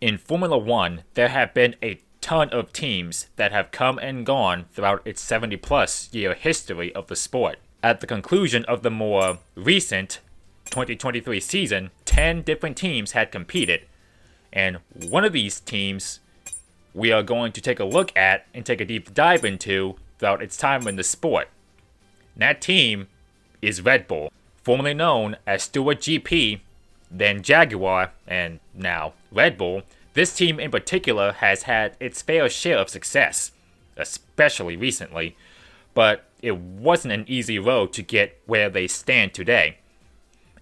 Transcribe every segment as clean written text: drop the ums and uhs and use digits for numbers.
In Formula One, there have been a ton of teams that have come and gone throughout its 70-plus year history of the sport. At the conclusion of the more recent 2023 season, 10 different teams had competed, and one of these teams we are going to take a look at and take a deep dive into throughout its time in the sport. And that team is Red Bull, formerly known as Stewart GP, then Jaguar, and now Red Bull. This team in particular has had its fair share of success, especially recently, but it wasn't an easy road to get where they stand today.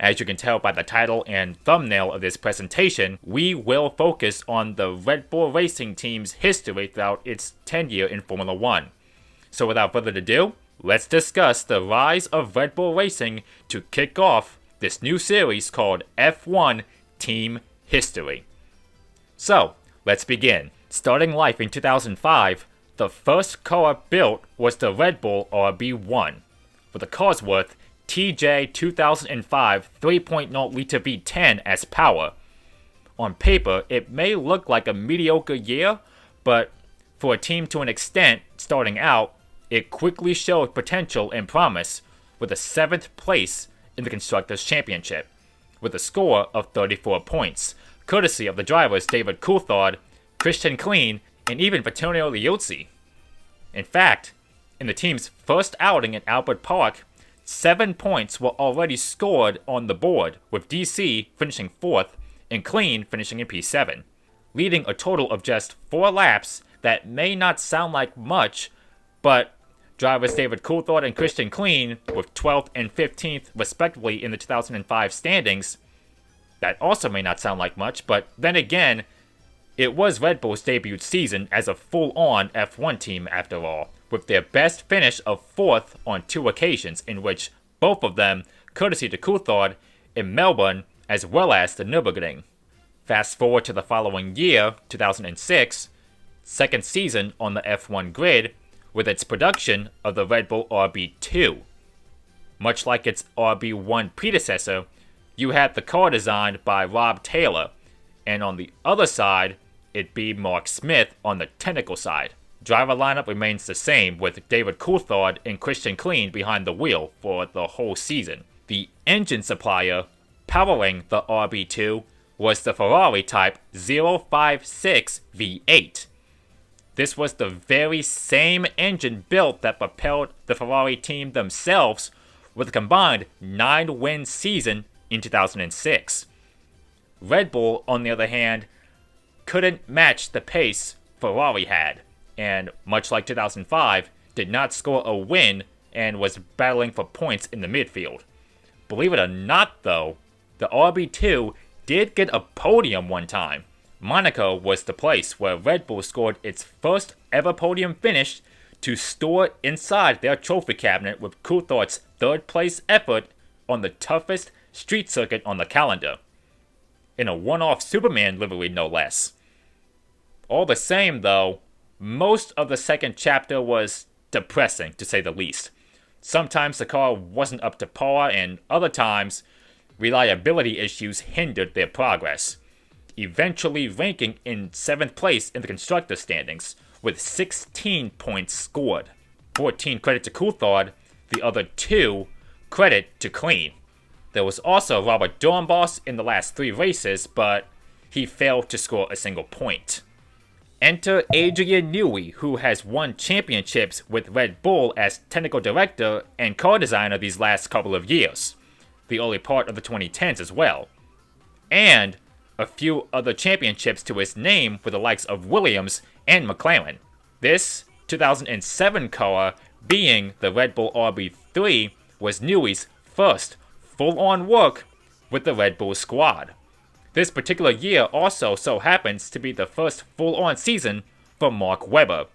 As you can tell by the title and thumbnail of this presentation, we will focus on the Red Bull Racing team's history throughout its tenure in Formula One. So without further ado, let's discuss the rise of Red Bull Racing to kick off this new series called F1 Team History. So, let's begin. Starting life in 2005, the first car built was the Red Bull RB1, with a Cosworth TJ 2005 3.0-liter V10 as power. On paper, it may look like a mediocre year, but for a team to an extent starting out, it quickly showed potential and promise with a 7th place in the Constructors' Championship, with a score of 34 points, courtesy of the drivers David Coulthard, Christian Klein, and even Antonio Liuzzi. In fact, in the team's first outing at Albert Park, 7 points were already scored on the board, with DC finishing 4th and Klein finishing in P7, leading a total of just 4 laps that may not sound like much, but drivers David Coulthard and Christian Klein, with 12th and 15th respectively in the 2005 standings, that also may not sound like much, but then again, it was Red Bull's debut season as a full-on F1 team after all, with their best finish of 4th on 2 occasions, in which both of them, courtesy to Coulthard, in Melbourne as well as the Nürburgring. Fast forward to the following year, 2006, second season on the F1 grid, with its production of the Red Bull RB2. Much like its RB1 predecessor, you had the car designed by Rob Taylor, and on the other side, it'd be Mark Smith on the technical side. Driver lineup remains the same, with David Coulthard and Christian Klein behind the wheel for the whole season. The engine supplier powering the RB2 was the Ferrari Type 056 V8. This was the very same engine built that propelled the Ferrari team themselves with a combined 9-win season in 2006. Red Bull, on the other hand, couldn't match the pace Ferrari had, and much like 2005, did not score a win and was battling for points in the midfield. Believe it or not though, the RB2 did get a podium one time. Monaco was the place where Red Bull scored its first ever podium finish to store inside their trophy cabinet with Coulthard's 3rd place effort on the toughest street circuit on the calendar, in a one-off Superman livery no less. All the same though, most of the second chapter was depressing to say the least. Sometimes the car wasn't up to par, and other times, reliability issues hindered their progress, eventually ranking in 7th place in the Constructors' standings, with 16 points scored. 14 credit to Coulthard, the other 2 credit to Klein. There was also Robert Dornbos in the last 3 races, but he failed to score a single point. Enter Adrian Newey, who has won championships with Red Bull as technical director and car designer these last couple of years, the early part of the 2010s as well, and a few other championships to his name with the likes of Williams and McLaren. This 2007 car, being the Red Bull RB3, was Newey's first full-on work with the Red Bull squad. This particular year also so happens to be the first full-on season for Mark Webber,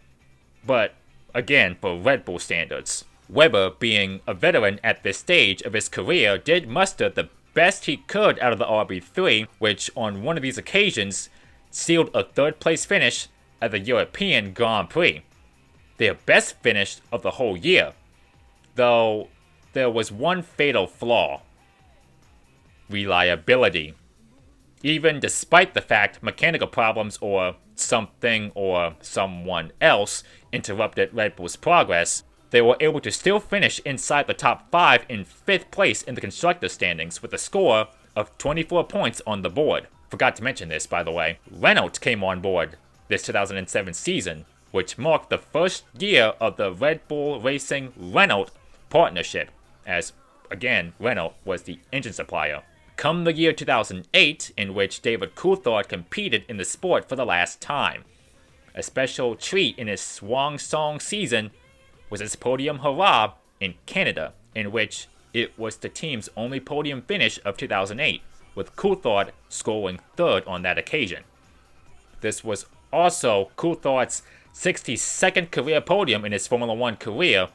but again for Red Bull standards. Webber, being a veteran at this stage of his career, did muster the best he could out of the RB3, which on one of these occasions sealed a 3rd place finish at the European Grand Prix, their best finish of the whole year, though there was one fatal flaw: reliability. Even despite the fact mechanical problems or something or someone else interrupted Red Bull's progress, they were able to still finish inside the top 5 in 5th place in the constructors' standings with a score of 24 points on the board. Forgot to mention this, by the way. Renault came on board this 2007 season, which marked the first year of the Red Bull Racing Renault partnership, as, again, Renault was the engine supplier. Come the year 2008, in which David Coulthard competed in the sport for the last time. A special treat in his swan song season was his podium hurrah in Canada, in which it was the team's only podium finish of 2008, with Coulthard scoring 3rd on that occasion. This was also Coulthard's 62nd career podium in his Formula One career,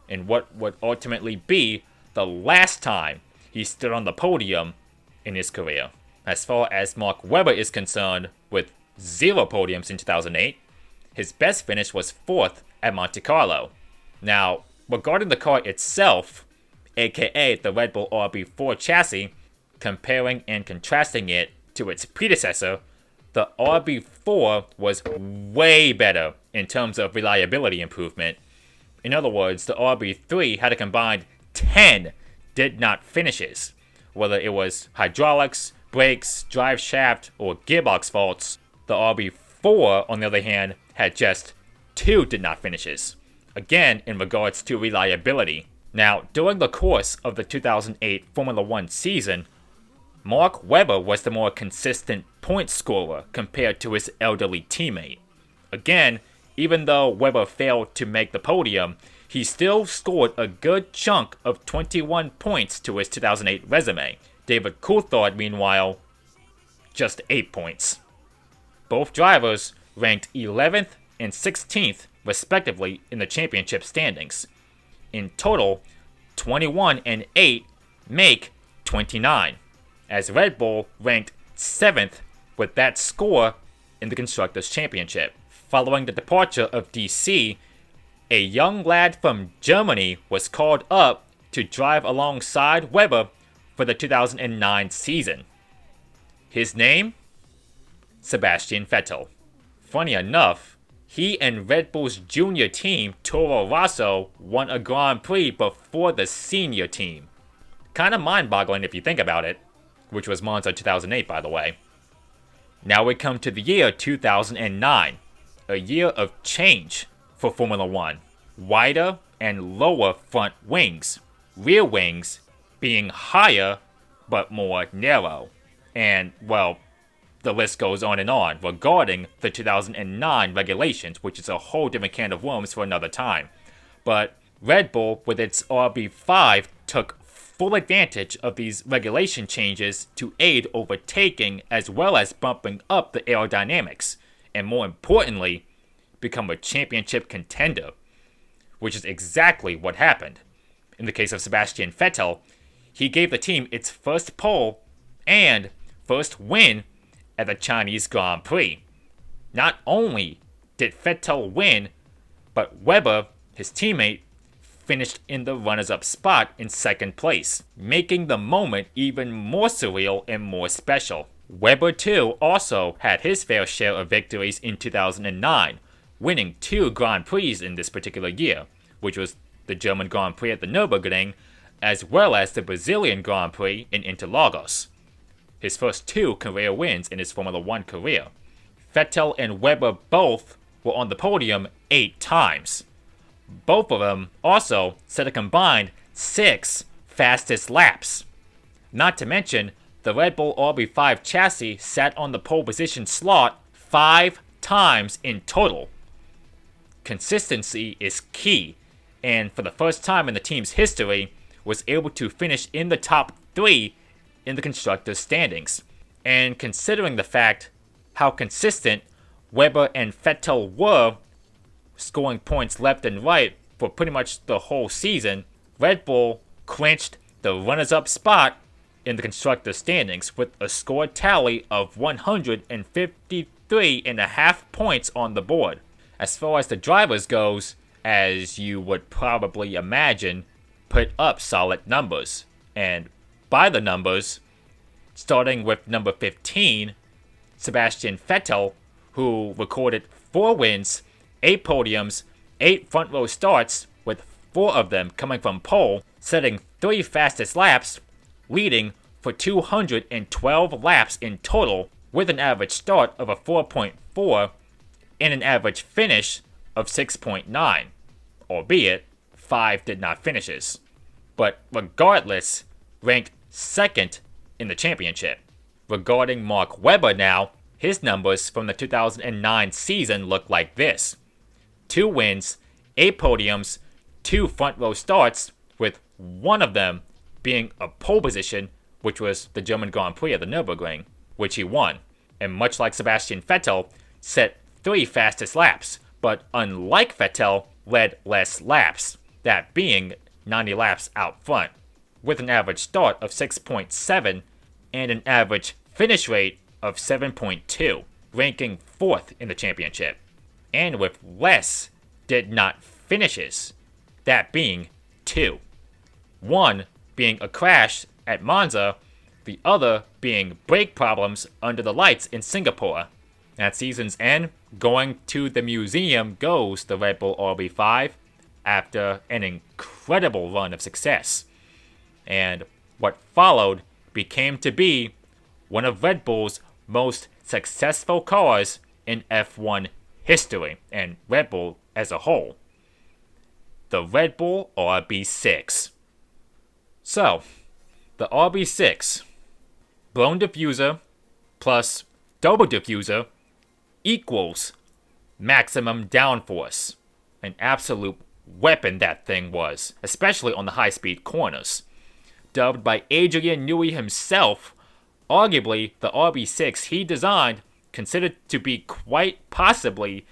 and what would ultimately be the last time he stood on the podium in his career. As far as Mark Webber is concerned, with 0 podiums in 2008, his best finish was 4th at Monte Carlo. Now, regarding the car itself, aka the Red Bull RB4 chassis, comparing and contrasting it to its predecessor, the RB4 was way better in terms of reliability improvement. In other words, the RB3 had a combined 10 did not finishes. Whether it was hydraulics, brakes, drive shaft, or gearbox faults, the RB4, on the other hand, had just 2 did not finishes. Again, in regards to reliability. Now, during the course of the 2008 Formula One season, Mark Webber was the more consistent point scorer compared to his elderly teammate. Again, even though Webber failed to make the podium, he still scored a good chunk of 21 points to his 2008 resume. David Coulthard, meanwhile, just 8 points. Both drivers ranked 11th and 16th, respectively, in the championship standings. In total, 21 and 8 make 29, as Red Bull ranked 7th with that score in the Constructors' Championship. Following the departure of DC, a young lad from Germany was called up to drive alongside Webber for the 2009 season. His name? Sebastian Vettel. Funny enough, he and Red Bull's junior team, Toro Rosso, won a Grand Prix before the senior team. Kinda mind-boggling if you think about it, which was Monza 2008, by the way. Now we come to the year 2009, a year of change for Formula One. Wider and lower front wings, rear wings being higher but more narrow. And, well, the list goes on regarding the 2009 regulations, which is a whole different can of worms for another time. But Red Bull, with its RB5, took full advantage of these regulation changes to aid overtaking as well as bumping up the aerodynamics, and more importantly, become a championship contender, which is exactly what happened. In the case of Sebastian Vettel, he gave the team its first pole and first win at the Chinese Grand Prix. Not only did Vettel win, but Webber, his teammate, finished in the runners-up spot in 2nd place, making the moment even more surreal and more special. Webber too also had his fair share of victories in 2009, winning 2 Grand Prix in this particular year, which was the German Grand Prix at the Nürburgring, as well as the Brazilian Grand Prix in Interlagos. His first 2 career wins in his Formula One career. Vettel and Webber both were on the podium 8 times. Both of them also set a combined 6 fastest laps. Not to mention, the Red Bull RB5 chassis sat on the pole position slot 5 times in total. Consistency is key, and for the first time in the team's history, was able to finish in the top 3 in the constructors' standings. And considering the fact how consistent Webber and Vettel were, scoring points left and right for pretty much the whole season, Red Bull clinched the runners-up spot in the constructors' standings with a score tally of 153.5 points on the board. As far as the drivers goes, as you would probably imagine, put up solid numbers. And by the numbers, starting with number 15, Sebastian Vettel, who recorded 4 wins, 8 podiums, 8 front row starts, with 4 of them coming from pole, setting 3 fastest laps, leading for 212 laps in total, with an average start of a 4.4 and an average finish of 6.9, albeit 5 did not finishes, but regardless, ranked second in the championship. Regarding Mark Webber now, his numbers from the 2009 season look like this: 2 wins, 8 podiums, 2 front row starts, with 1 of them being a pole position, which was the German Grand Prix at the Nürburgring, which he won, and much like Sebastian Vettel, set 3 fastest laps, but unlike Vettel, led less laps, that being 90 laps out front, with an average start of 6.7 and an average finish rate of 7.2, ranking 4th in the championship, and with less did not finishes, that being 2. 1 being a crash at Monza, the other being brake problems under the lights in Singapore. At season's end, going to the museum goes the Red Bull RB5 after an incredible run of success. And what followed became to be one of Red Bull's most successful cars in F1 history, and Red Bull as a whole. The Red Bull RB6. So, the RB6, blown diffuser plus double diffuser equals maximum downforce. An absolute weapon that thing was, especially on the high-speed corners. Dubbed by Adrian Newey himself, arguably the RB6 he designed, considered to be quite possibly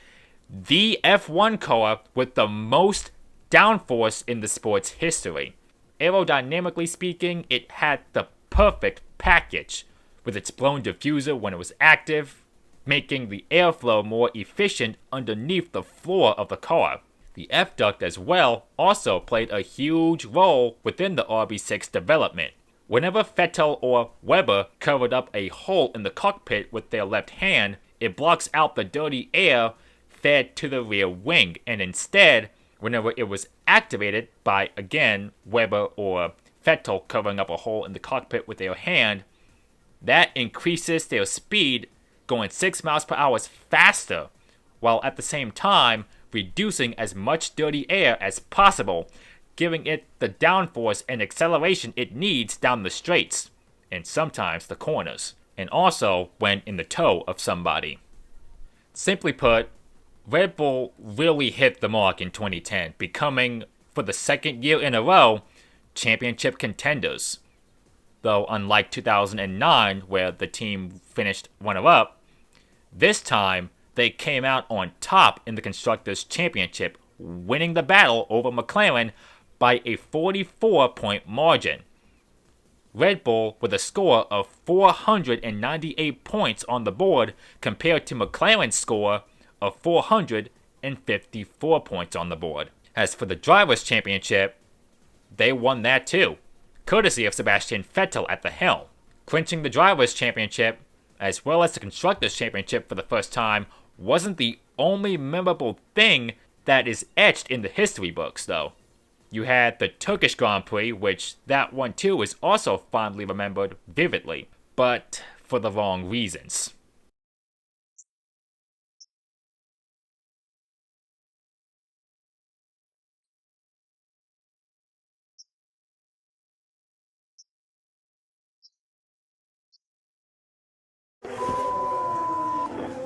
the F1 car with the most downforce in the sport's history. Aerodynamically speaking, it had the perfect package, with its blown diffuser when it was active, making the airflow more efficient underneath the floor of the car. The F-duct as well also played a huge role within the RB6 development. Whenever Vettel or Webber covered up a hole in the cockpit with their left hand, it blocks out the dirty air fed to the rear wing, and instead, whenever it was activated by, again, Webber or Vettel covering up a hole in the cockpit with their hand, that increases their speed, going 6 miles per hour faster, while at the same time reducing as much dirty air as possible, giving it the downforce and acceleration it needs down the straights, and sometimes the corners, and also when in the toe of somebody. Simply put, Red Bull really hit the mark in 2010, becoming, for the second year in a row, championship contenders. Though unlike 2009, where the team finished runner-up, this time they came out on top in the Constructors' Championship, winning the battle over McLaren by a 44-point margin. Red Bull with a score of 498 points on the board compared to McLaren's score of 454 points on the board. As for the Drivers' Championship, they won that too, courtesy of Sebastian Vettel at the helm, clinching the Drivers' Championship as well as the Constructors' Championship for the first time. Wasn't the only memorable thing that is etched in the history books, though. You had the Turkish Grand Prix, which that one too is also fondly remembered vividly, but for the wrong reasons.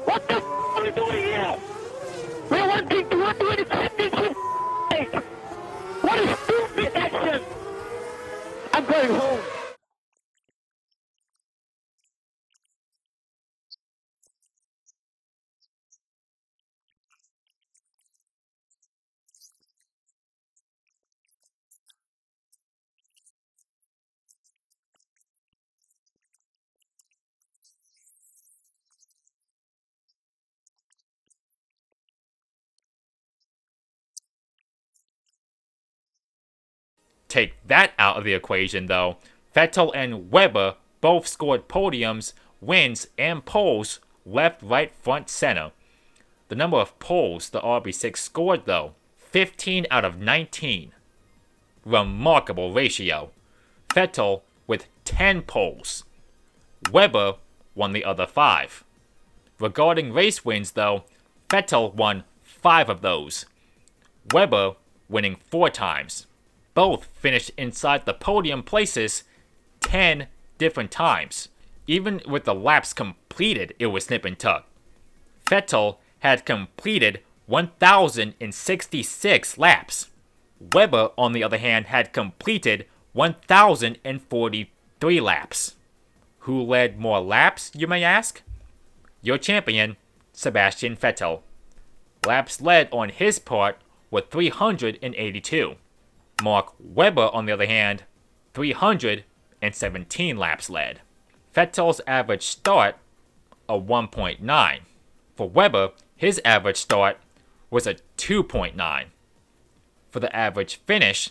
What the f*** are we doing here? We're wanting to run to the championship. What a stupid action! I'm going home. Take that out of the equation though, Vettel and Webber both scored podiums, wins, and poles left, right, front, center. The number of poles the RB6 scored, though, 15 out of 19. Remarkable ratio. Vettel with 10 poles. Webber won the other 5. Regarding race wins, though, Vettel won 5 of those. Webber winning 4 times. Both finished inside the podium places 10 different times. Even with the laps completed, it was snip and tuck. Vettel had completed 1,066 laps. Webber, on the other hand, had completed 1,043 laps. Who led more laps, you may ask? Your champion, Sebastian Vettel. Laps led on his part were 382. Mark Webber, on the other hand, 317 laps led. Vettel's average start, a 1.9. For Webber, his average start was a 2.9. For the average finish,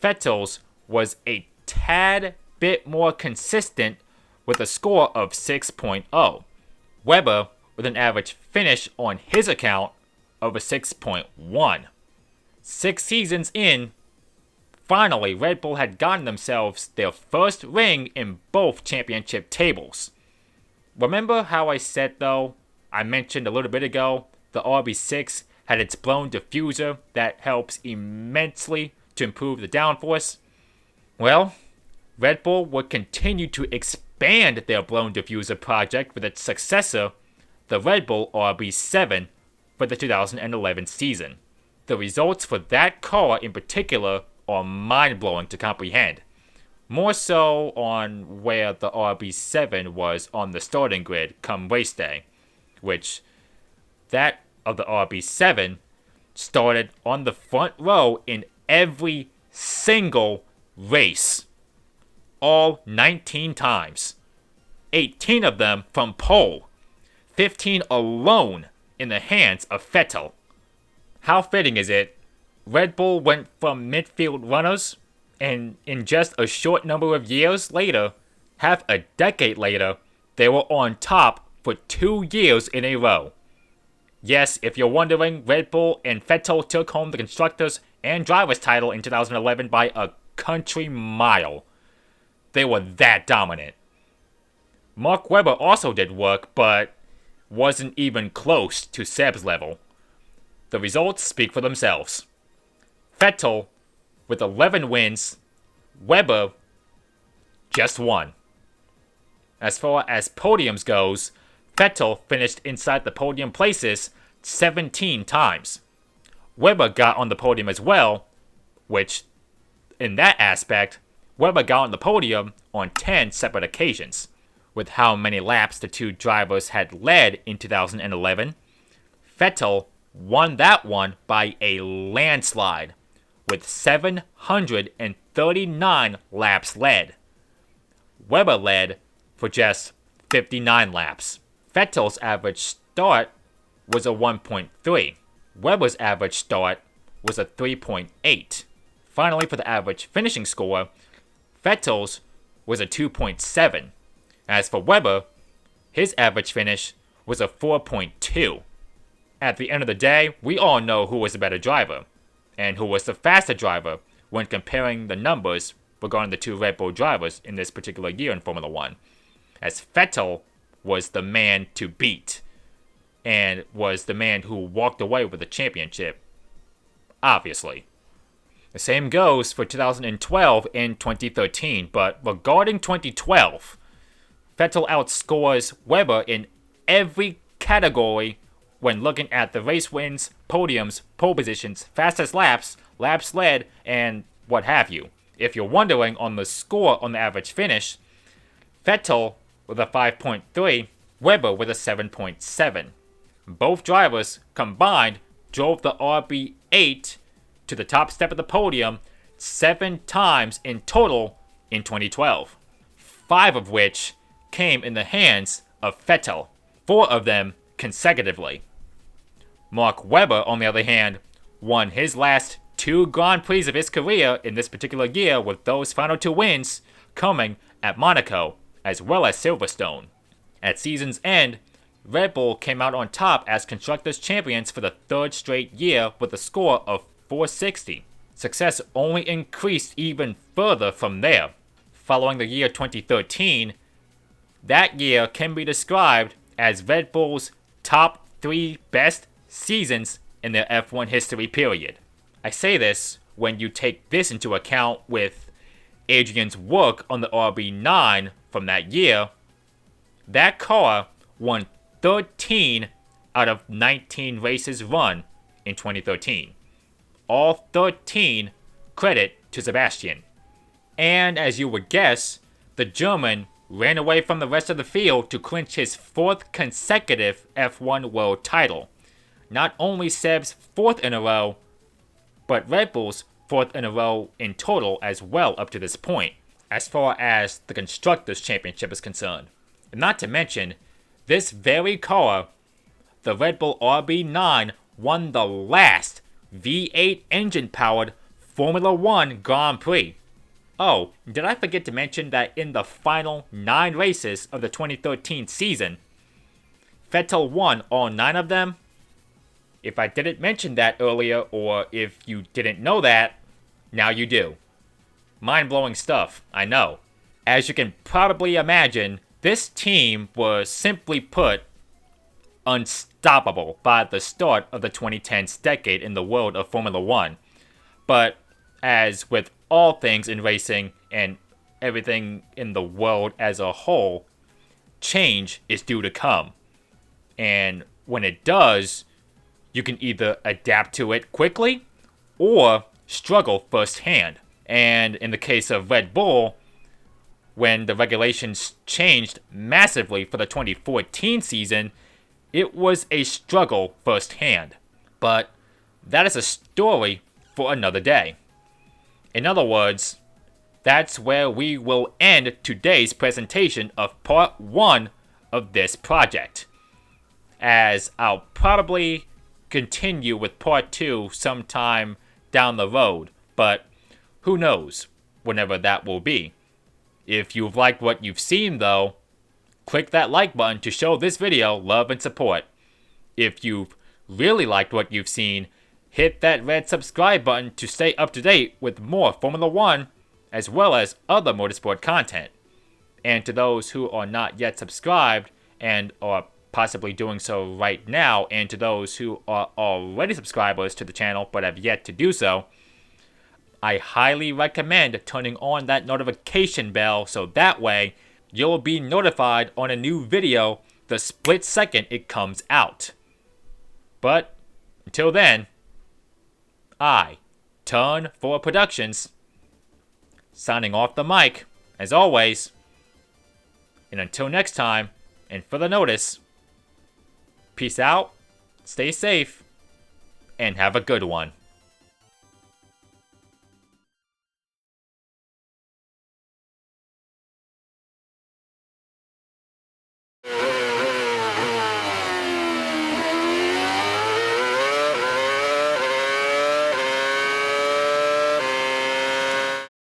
Vettel's was a tad bit more consistent with a score of 6.0. Webber with an average finish on his account of a 6.1. 6 seasons in, finally Red Bull had gotten themselves their first ring in both championship tables. Remember how I said, though, I mentioned a little bit ago, the RB6 had its blown diffuser that helps immensely to improve the downforce? Well, Red Bull would continue to expand their blown diffuser project with its successor, the Red Bull RB7, for the 2011 season. The results for that car in particular are mind-blowing to comprehend. More so on where the RB7 was on the starting grid come race day, which that of the RB7 started on the front row in every single race. All 19 times. 18 of them from pole. 15 alone in the hands of Vettel. How fitting is it? Red Bull went from midfield runners, and in just a short number of years later, half a decade later, they were on top for 2 years in a row. Yes, if you're wondering, Red Bull and Vettel took home the Constructors and Drivers title in 2011 by a country mile. They were that dominant. Mark Webber also did work, but wasn't even close to Seb's level. The results speak for themselves. Vettel with 11 wins, Webber just 1. As far as podiums goes, Vettel finished inside the podium places 17 times. Webber got on the podium as well, which, in that aspect, Webber got on the podium on 10 separate occasions. With how many laps the two drivers had led in 2011, Vettel won that one by a landslide, with 739 laps led. Webber led for just 59 laps. Vettel's average start was a 1.3. Webber's average start was a 3.8. Finally, for the average finishing score, Vettel's was a 2.7. As for Webber, his average finish was a 4.2. At the end of the day, we all know who was the better driver, and who was the faster driver when comparing the numbers regarding the two Red Bull drivers in this particular year in Formula 1. As Vettel was the man to beat, and was the man who walked away with the championship. Obviously. The same goes for 2012 and 2013, but regarding 2012, Vettel outscores Webber in every category when looking at the race wins, podiums, pole positions, fastest laps, laps led, and what have you. If you're wondering on the score on the average finish, Vettel with a 5.3, Webber with a 7.7. Both drivers combined drove the RB8 to the top step of the podium 7 times in total in 2012, 5 of which came in the hands of Vettel, 4 of them consecutively. Mark Webber, on the other hand, won his last 2 Grand Prix of his career in this particular year, with those final 2 wins coming at Monaco as well as Silverstone. At season's end, Red Bull came out on top as Constructors' champions for the third straight year with a score of 460. Success only increased even further from there. Following the year 2013, that year can be described as Red Bull's top 3 best seasons in their F1 history period. I say this when you take this into account with Adrian's work on the RB9 from that year. That car won 13 out of 19 races run in 2013. All 13 credit to Sebastian. And as you would guess, the German ran away from the rest of the field to clinch his 4th consecutive F1 world title. Not only Seb's 4th in a row, but Red Bull's 4th in a row in total as well up to this point, as far as the Constructors' Championship is concerned. And not to mention, this very car, the Red Bull RB9, won the last V8 engine-powered Formula 1 Grand Prix. Oh, did I forget to mention that in the final 9 races of the 2013 season, Vettel won all 9 of them? If I didn't mention that earlier, or if you didn't know that, now you do. Mind-blowing stuff, I know. As you can probably imagine, this team was simply put unstoppable by the start of the 2010s decade in the world of Formula 1. But as with all things in racing and everything in the world as a whole, change is due to come. And when it does, you can either adapt to it quickly or struggle firsthand. And in the case of Red Bull, when the regulations changed massively for the 2014 season, it was a struggle firsthand. But that is a story for another day. In other words, that's where we will end today's presentation of part 1 of this project, as I'll probably continue with part 2 sometime down the road, but who knows whenever that will be. If you've liked what you've seen though, click that like button to show this video love and support. If you've really liked what you've seen, hit that red subscribe button to stay up to date with more Formula 1 as well as other motorsport content. And to those who are not yet subscribed and are possibly doing so right now, and to those who are already subscribers to the channel but have yet to do so, I highly recommend turning on that notification bell so that way you'll be notified on a new video the split second it comes out. But until then, I, Turn 4 Productions, signing off the mic, as always. And until next time, and for the notice, peace out, stay safe, and have a good one.